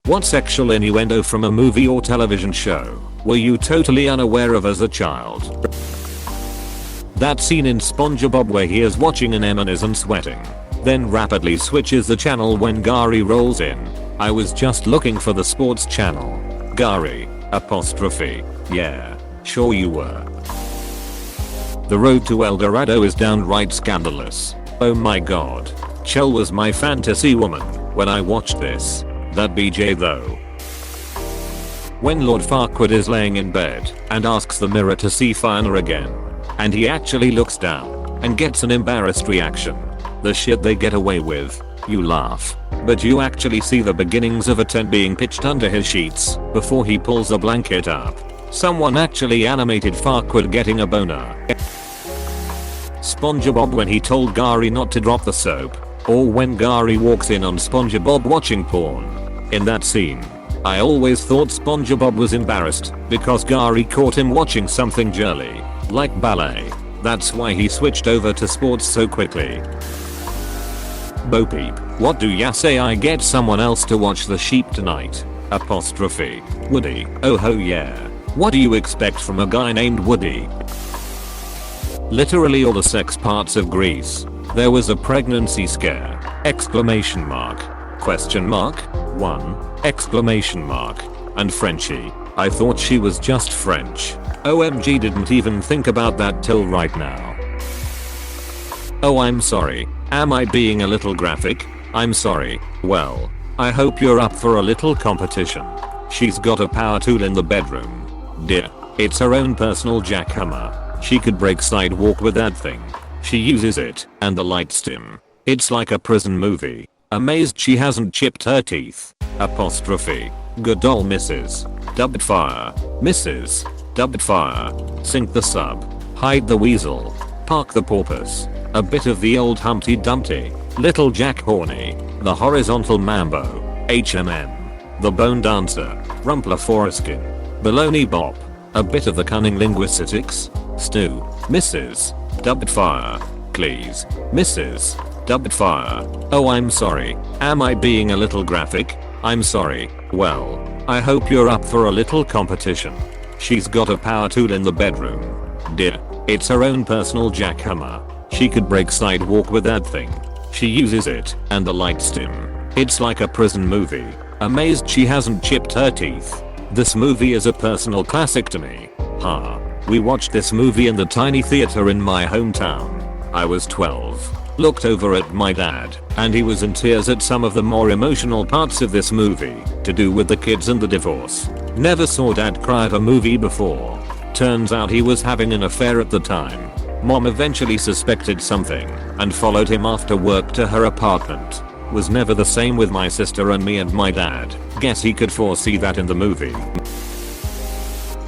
What sexual innuendo from a movie or television show were you totally unaware of as a child? That scene in SpongeBob where he is watching an M and isn't sweating, then rapidly switches the channel when Gary rolls in. I was just looking for the sports channel. Gary, apostrophe. Yeah, sure you were. The road to El Dorado is downright scandalous. Oh my god. Chell was my fantasy woman when I watched this. That BJ though. When Lord Farquaad is laying in bed and asks the mirror to see Fiona again, and he actually looks down and gets an embarrassed reaction. The shit they get away with. You laugh, but you actually see the beginnings of a tent being pitched under his sheets before he pulls a blanket up. Someone actually animated Farquaad getting a boner. SpongeBob when he told Gary not to drop the soap, or when Gary walks in on SpongeBob watching porn. In that scene, I always thought SpongeBob was embarrassed because Gary caught him watching something girly, like ballet. That's why he switched over to sports so quickly. Bo Peep, what do ya say I get someone else to watch the sheep tonight? Apostrophe. Woody, oh ho yeah. What do you expect from a guy named Woody? Literally all the sex parts of Grease. There was a pregnancy scare. Exclamation mark. Question mark. 1. Exclamation mark. And Frenchie. I thought she was just French. OMG, didn't even think about that till right now. Oh, I'm sorry. Am I being a little graphic? I'm sorry. Well, I hope you're up for a little competition. She's got a power tool in the bedroom. Dear, it's her own personal jackhammer. She could break sidewalk with that thing. She uses it and the light stim. It's like a prison movie. Amazed she hasn't chipped her teeth. Apostrophe. Good ol' Mrs. Dubbed fire. Mrs. Dubbed fire. Sink the sub. Hide the weasel. Park the porpoise. A bit of the old Humpty Dumpty. Little Jack Horny. The horizontal mambo. HMM. The bone dancer. Rumpler foreskin. Baloney bop. A bit of the cunning linguistics. Stew. Mrs. Dubbed fire. Please. Mrs. Dubbed fire. Oh, I'm sorry. Am I being a little graphic? I'm sorry. Well, I hope you're up for a little competition. She's got a power tool in the bedroom. Dear, it's her own personal jackhammer. She could break sidewalk with that thing. She uses it and the light stim. It's like a prison movie. Amazed she hasn't chipped her teeth. This movie is a personal classic to me. We watched this movie in the tiny theater in my hometown. I was 12. Looked over at my dad, and he was in tears at some of the more emotional parts of this movie, to do with the kids and the divorce. Never saw dad cry at a movie before. Turns out he was having an affair at the time. Mom eventually suspected something, and followed him after work to her apartment. Was never the same with my sister and me and my dad. Guess he could foresee that in the movie.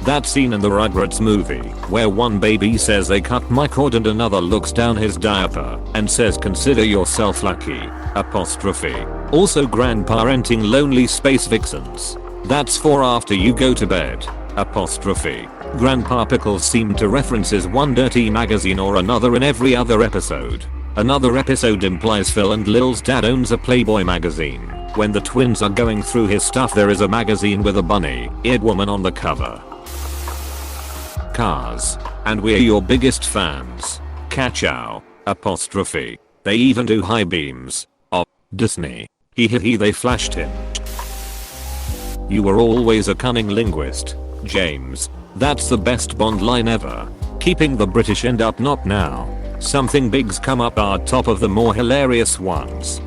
That scene in the Rugrats movie, where one baby says they cut my cord and another looks down his diaper and says consider yourself lucky. Apostrophe. Also grandparenting lonely space vixens. That's for after you go to bed. Apostrophe. Grandpa Pickles seemed to references one dirty magazine or another in every other episode. Another episode implies Phil and Lil's dad owns a Playboy magazine. When the twins are going through his stuff there is a magazine with a bunny-eared woman on the cover. Cars. And we're your biggest fans. Ka-chow. Apostrophe. They even do high beams. Oh, Disney. Hee they flashed him. You were always a cunning linguist, James. That's the best Bond line ever. Keeping the British end up not now. Something big's come up are top of the more hilarious ones.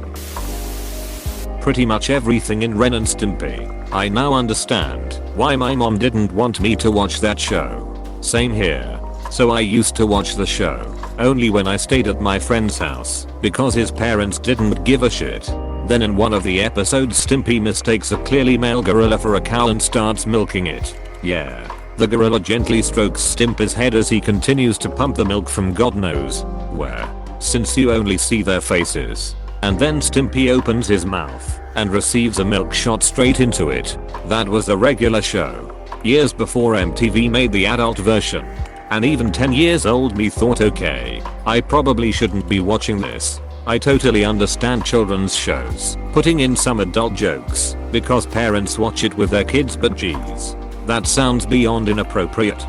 Pretty much everything in Ren and Stimpy. I now understand why my mom didn't want me to watch that show. Same here. So I used to watch the show only when I stayed at my friend's house because his parents didn't give a shit. Then in one of the episodes Stimpy mistakes a clearly male gorilla for a cow and starts milking it. Yeah. The gorilla gently strokes Stimpy's head as he continues to pump the milk from God knows where, since you only see their faces. And then Stimpy opens his mouth and receives a milk shot straight into it. That was a regular show. Years before MTV made the adult version. And even 10 years old me thought okay, I probably shouldn't be watching this. I totally understand children's shows putting in some adult jokes because parents watch it with their kids, but geez, that sounds beyond inappropriate.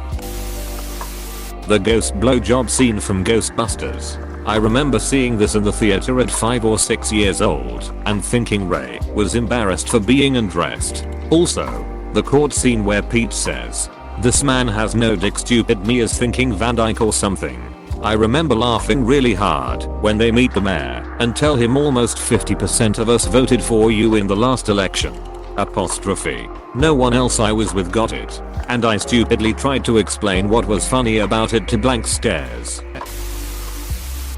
The ghost blowjob scene from Ghostbusters. I remember seeing this in the theater at 5 or 6 years old and thinking Ray was embarrassed for being undressed. Also, the court scene where Pete says, "This man has no dick," stupid me is thinking Van Dyke or something. I remember laughing really hard when they meet the mayor and tell him almost 50% of us voted for you in the last election. Apostrophe. No one else I was with got it, and I stupidly tried to explain what was funny about it to blank stares.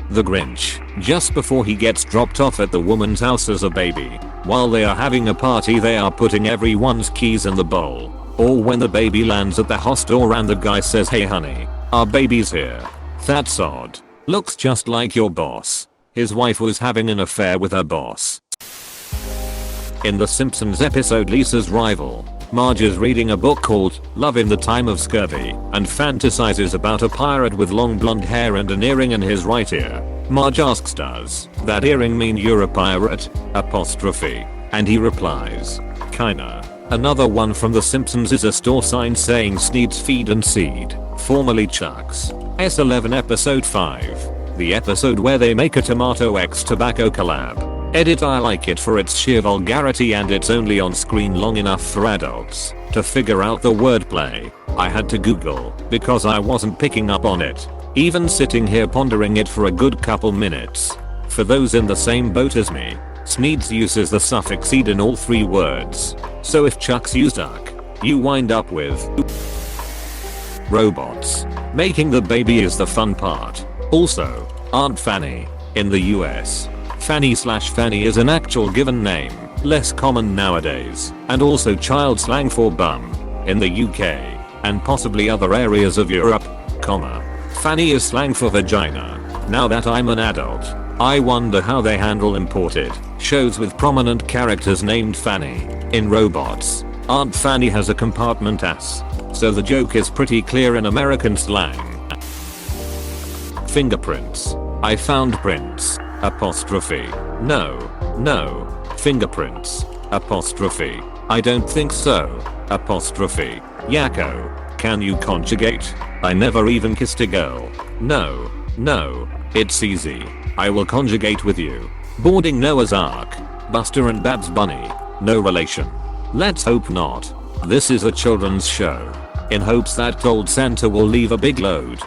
The Grinch. Just before he gets dropped off at the woman's house as a baby, while they are having a party, they are putting everyone's keys in the bowl. Or when the baby lands at the hostel and the guy says, "Hey honey, our baby's here." That's odd. Looks just like your boss. His wife was having an affair with her boss. In The Simpsons episode Lisa's Rival, Marge is reading a book called Love in the Time of Scurvy and fantasizes about a pirate with long blonde hair and an earring in his right ear. Marge asks, "Does that earring mean you're a pirate?" Apostrophe. And he replies, "Kinda." Another one from The Simpsons is a store sign saying Sneed's Feed and Seed, formerly Chuck's. S11 episode 5. The episode where they make a Tomato X Tobacco collab. Edit. I like it for its sheer vulgarity and it's only on screen long enough for adults to figure out the wordplay. I had to Google because I wasn't picking up on it, even sitting here pondering it for a good couple minutes. For those in the same boat as me, Sneed's uses the suffix "ed" in all 3 words. So if Chuck's use duck, you wind up with robots. Making the baby is the fun part. Also, Aunt Fanny. In the US, Fanny/Fanny is an actual given name, less common nowadays, and also child slang for bum. In the UK, and possibly other areas of Europe, Fanny is slang for vagina. Now that I'm an adult, I wonder how they handle imported shows with prominent characters named Fanny. In Robots, Aunt Fanny has a compartment ass, so the joke is pretty clear in American slang. Fingerprints. I found prints. Apostrophe. No. Fingerprints. Apostrophe. I don't think so. Apostrophe. Yakko. Can you conjugate? I never even kissed a girl. No. It's easy. I will conjugate with you. Boarding Noah's Ark. Buster and Babs Bunny. No relation. Let's hope not. This is a children's show. In hopes that old Santa will leave a big load.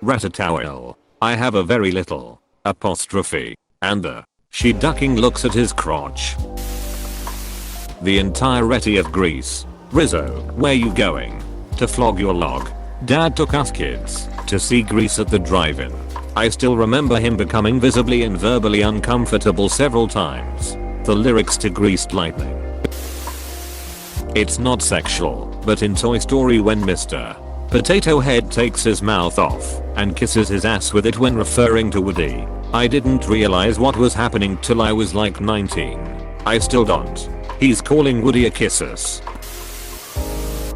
Ratatouille. I have a very little. Apostrophe. And the she ducking looks at his crotch. The entirety of Greece. Rizzo, where you going? To flog your log. Dad took us kids to see Grease at the drive-in. I still remember him becoming visibly and verbally uncomfortable several times. The lyrics to Greased Lightning. It's not sexual, but in Toy Story when Mr. Potato Head takes his mouth off and kisses his ass with it when referring to Woody, I didn't realize what was happening till I was like 19. I still don't. He's calling Woody a kissus.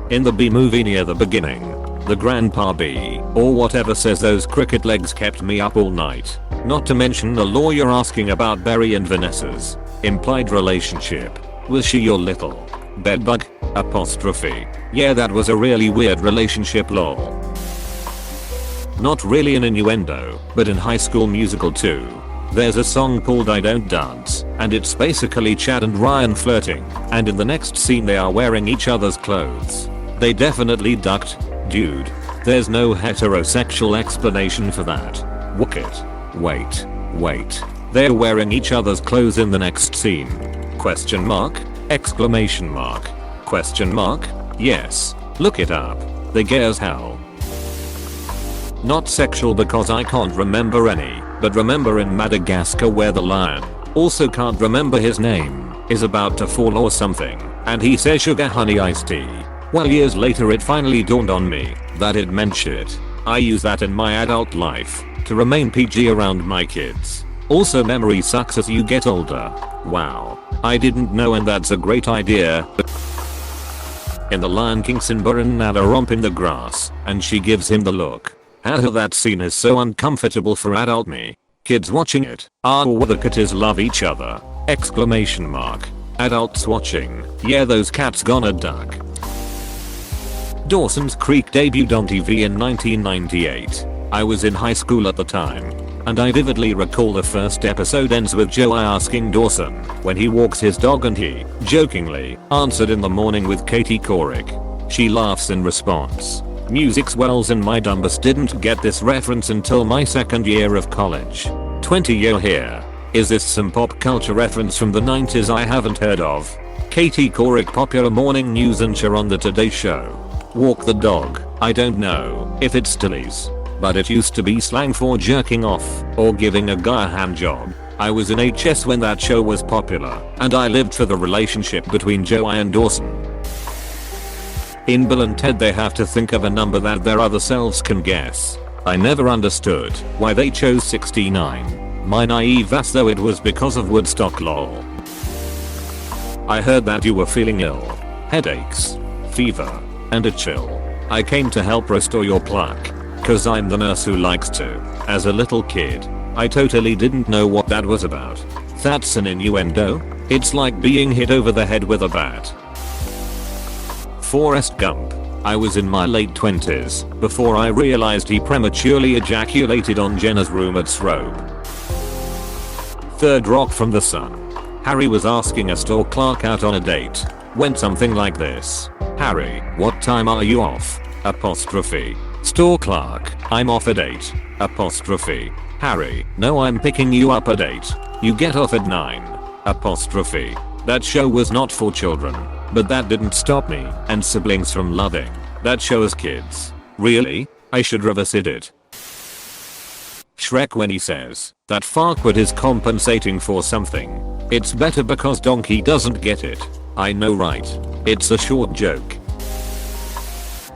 In the Bee Movie near the beginning, the Grandpa Bee, or whatever, says those cricket legs kept me up all night. Not to mention the lawyer asking about Barry and Vanessa's implied relationship. Was she your little bedbug? Apostrophe. Yeah, that was a really weird relationship, lol. Not really an innuendo, but in High School Musical 2, there's a song called I Don't Dance, and it's basically Chad and Ryan flirting, and in the next scene they are wearing each other's clothes. They definitely ducked, dude. There's no heterosexual explanation for that. Wait. They're wearing each other's clothes in the next scene. Question mark? Exclamation mark. Question mark? Yes. Look it up. They gay as hell. Not sexual because I can't remember any, but remember in Madagascar where the lion, also can't remember his name, is about to fall or something, and he says sugar honey iced tea. Well, years later it finally dawned on me that it meant shit. I use that in my adult life to remain PG around my kids. Also, memory sucks as you get older. Wow. I didn't know, and that's a great idea. In The Lion King, Simba and Nala romp in the grass, and she gives him the look. How that scene is so uncomfortable for adult me. Kids watching it. All the kitties love each other. Exclamation mark. Adults watching. Yeah, those cats gonna duck. Dawson's Creek debuted on TV in 1998. I was in high school at the time, and I vividly recall the first episode ends with Joey asking Dawson when he walks his dog, and he, jokingly, answered in the morning with Katie Couric. She laughs in response. Music swells, and my dumbass didn't get this reference until my second year of college. 20-year here. Is this some pop culture reference from the 90s I haven't heard of? Katie Couric, popular morning news anchor on the Today Show. Walk the dog. I don't know if it still is, but it used to be slang for jerking off or giving a guy a hand job. I was in HS when that show was popular, and I lived for the relationship between Joey and Dawson. In Bill and Ted, they have to think of a number that their other selves can guess. I never understood why they chose 69. My naive ass, though it was because of Woodstock, lol. I heard that you were feeling ill. Headaches, fever, and a chill. I came to help restore your pluck, cause I'm the nurse who likes to. As a little kid, I totally didn't know what that was about. That's an innuendo? It's like being hit over the head with a bat. Forrest Gump. I was in my late 20s before I realized he prematurely ejaculated on Jenna's roommate's robe. Third Rock from the Sun. Harry was asking a store clerk out on a date. Went something like this. Harry, what time are you off? Apostrophe. Store clerk, I'm off at 8. Apostrophe. Harry, no, I'm picking you up at 8. You get off at 9. Apostrophe. That show was not for children, but that didn't stop me and siblings from loving that show as kids. Really? I should revisit it. Shrek, when he says that Farquaad is compensating for something, it's better because Donkey doesn't get it. I know, right? It's a short joke.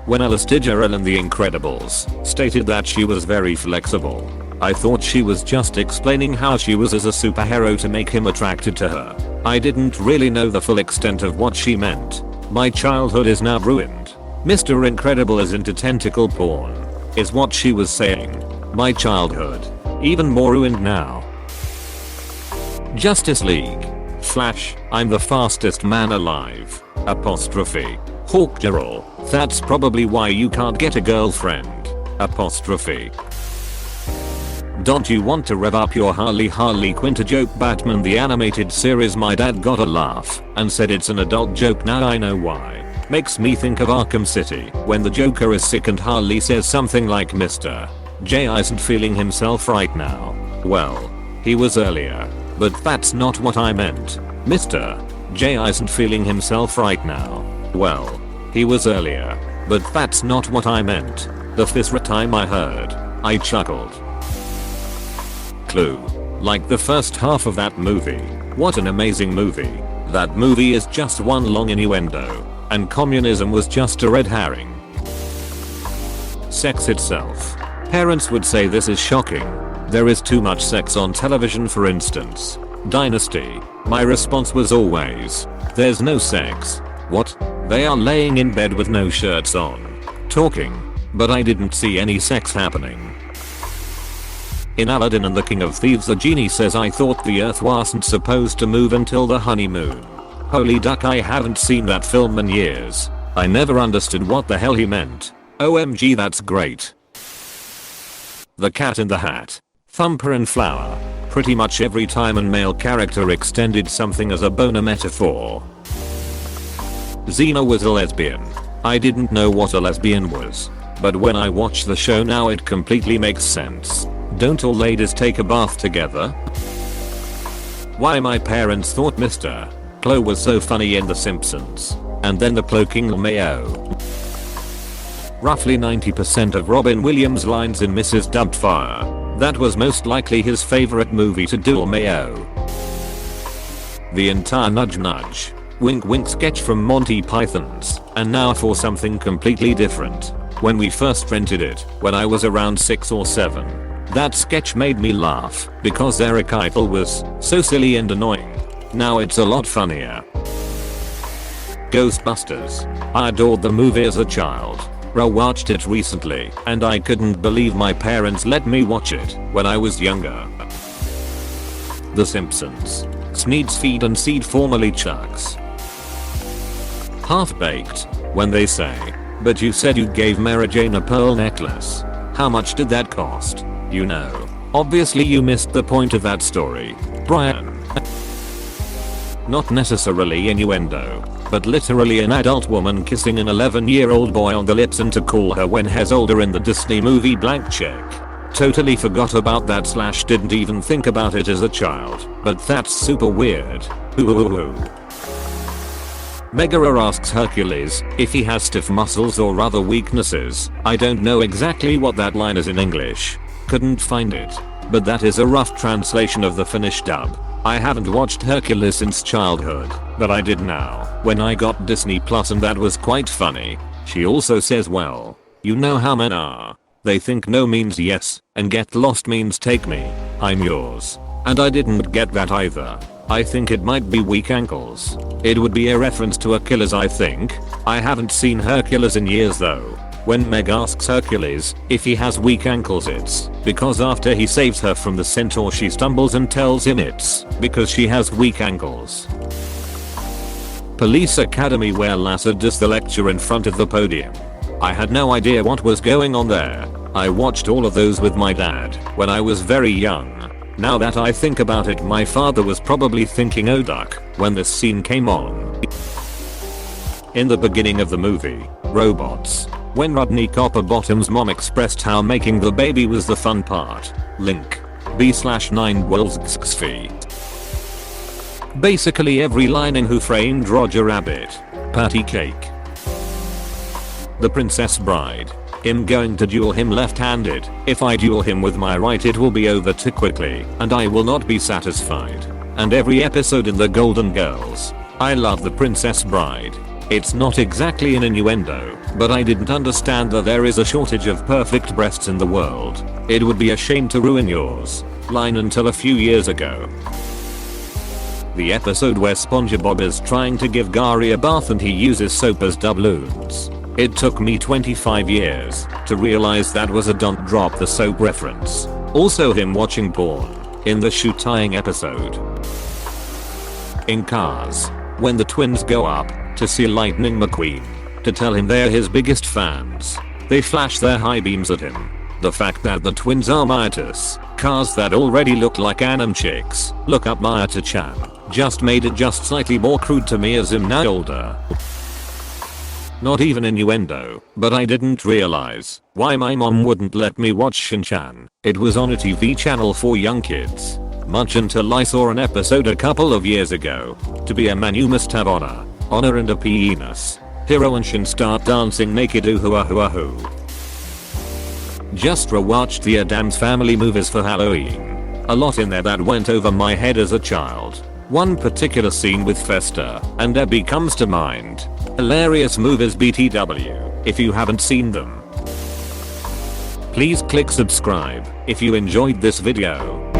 When Elastigirl in The Incredibles stated that she was very flexible, I thought she was just explaining how she was as a superhero to make him attracted to her. I didn't really know the full extent of what she meant. My childhood is now ruined. Mr. Incredible is into tentacle porn, is what she was saying. My childhood, even more ruined now. Justice League. Flash, I'm the fastest man alive. Apostrophe. Hawkgirl, that's probably why you can't get a girlfriend. Apostrophe. Don't you want to rev up your Harley Quinn to joke Batman the Animated Series? My dad got a laugh and said it's an adult joke. Now I know why. Makes me think of Arkham City when the Joker is sick and Harley says something like, Mr. J isn't feeling himself right now. Well, he was earlier, but that's not what I meant. Mr. J isn't feeling himself right now. Well, he was earlier, but that's not what I meant. The fifth time I heard, I chuckled. Clue. Like the first half of that movie. What an amazing movie. That movie is just one long innuendo, and communism was just a red herring. Sex itself. Parents would say this is shocking. There is too much sex on television, for instance. Dynasty. My response was always, there's no sex. What? They are laying in bed with no shirts on. Talking. But I didn't see any sex happening. In Aladdin and the King of Thieves, the genie says, I thought the earth wasn't supposed to move until the honeymoon. Holy duck, I haven't seen that film in years. I never understood what the hell he meant. OMG, that's great. The Cat in the Hat. Thumper and Flower. Pretty much every time a male character extended something as a boner metaphor. Xena was a lesbian. I didn't know what a lesbian was, but when I watch the show now it completely makes sense. Don't all ladies take a bath together? Why my parents thought Mr. Clo was so funny in The Simpsons, and then the Ploking Mayo. Roughly 90% of Robin Williams' lines in Mrs. Doubtfire. That was most likely his favorite movie to do. Mayo. The entire Nudge Nudge, Wink Wink sketch from Monty Python's, and now for something completely different. When we first rented it, when I was around 6 or 7. That sketch made me laugh because Eric Idle was so silly and annoying. Now it's a lot funnier. Ghostbusters. I adored the movie as a child. Rewatched it recently and I couldn't believe my parents let me watch it when I was younger. The Simpsons. Sneed's feed and seed formerly Chuck's. Half-baked. When they say, but you said you gave Mary Jane a pearl necklace. How much did that cost? You know. Obviously you missed the point of that story, Brian. Not necessarily innuendo, but literally an adult woman kissing an 11-year-old boy on the lips and to call her when he's older in the Disney movie Blank Check. Totally forgot about that / didn't even think about it as a child, but that's super weird. Ooh. Megara asks Hercules if he has stiff muscles or other weaknesses. I don't know exactly what that line is in English. Couldn't find it. But that is a rough translation of the Finnish dub. I haven't watched Hercules since childhood, but I did now when I got Disney Plus and that was quite funny. She also says, well, you know how men are. They think no means yes, and get lost means take me, I'm yours. And I didn't get that either. I think it might be weak ankles. It would be a reference to Achilles, I think. I haven't seen Hercules in years though. When Meg asks Hercules if he has weak ankles, it's because after he saves her from the centaur she stumbles and tells him it's because she has weak ankles. Police Academy where Lasser does the lecture in front of the podium. I had no idea what was going on there. I watched all of those with my dad when I was very young. Now that I think about it, my father was probably thinking oh duck when this scene came on. In the beginning of the movie, Robots, when Rodney Copperbottom's mom expressed how making the baby was the fun part. Link. B/9 Wolfsxfee. Basically every line in Who Framed Roger Rabbit. Patty cake. The Princess Bride. Him going to duel him left-handed. If I duel him with my right it will be over too quickly and I will not be satisfied. And every episode in The Golden Girls. I love The Princess Bride. It's not exactly an innuendo, but I didn't understand that there is a shortage of perfect breasts in the world. It would be a shame to ruin yours. Line until a few years ago. The episode where SpongeBob is trying to give Gary a bath and he uses soap as doubloons. It took me 25 years to realize that was a don't drop the soap reference. Also him watching porn in the shoe tying episode. In Cars, when the twins go up to see Lightning McQueen to tell him they're his biggest fans, they flash their high beams at him. The fact that the twins are Myatis, cars that already look like anime chicks, look up Mayata-chan, just made it just slightly more crude to me as I'm now older. Not even innuendo, but I didn't realize why my mom wouldn't let me watch Shin-chan. It was on a TV channel for young kids. Much until I saw an episode a couple of years ago. To be a man you must have honor and a penis. Hiro and Shin start dancing naked ooh-hoo hoo hoo. Just rewatched the Addams Family movies for Halloween. A lot in there that went over my head as a child. One particular scene with Fester and Debbie comes to mind. Hilarious movies BTW if you haven't seen them. Please click subscribe if you enjoyed this video.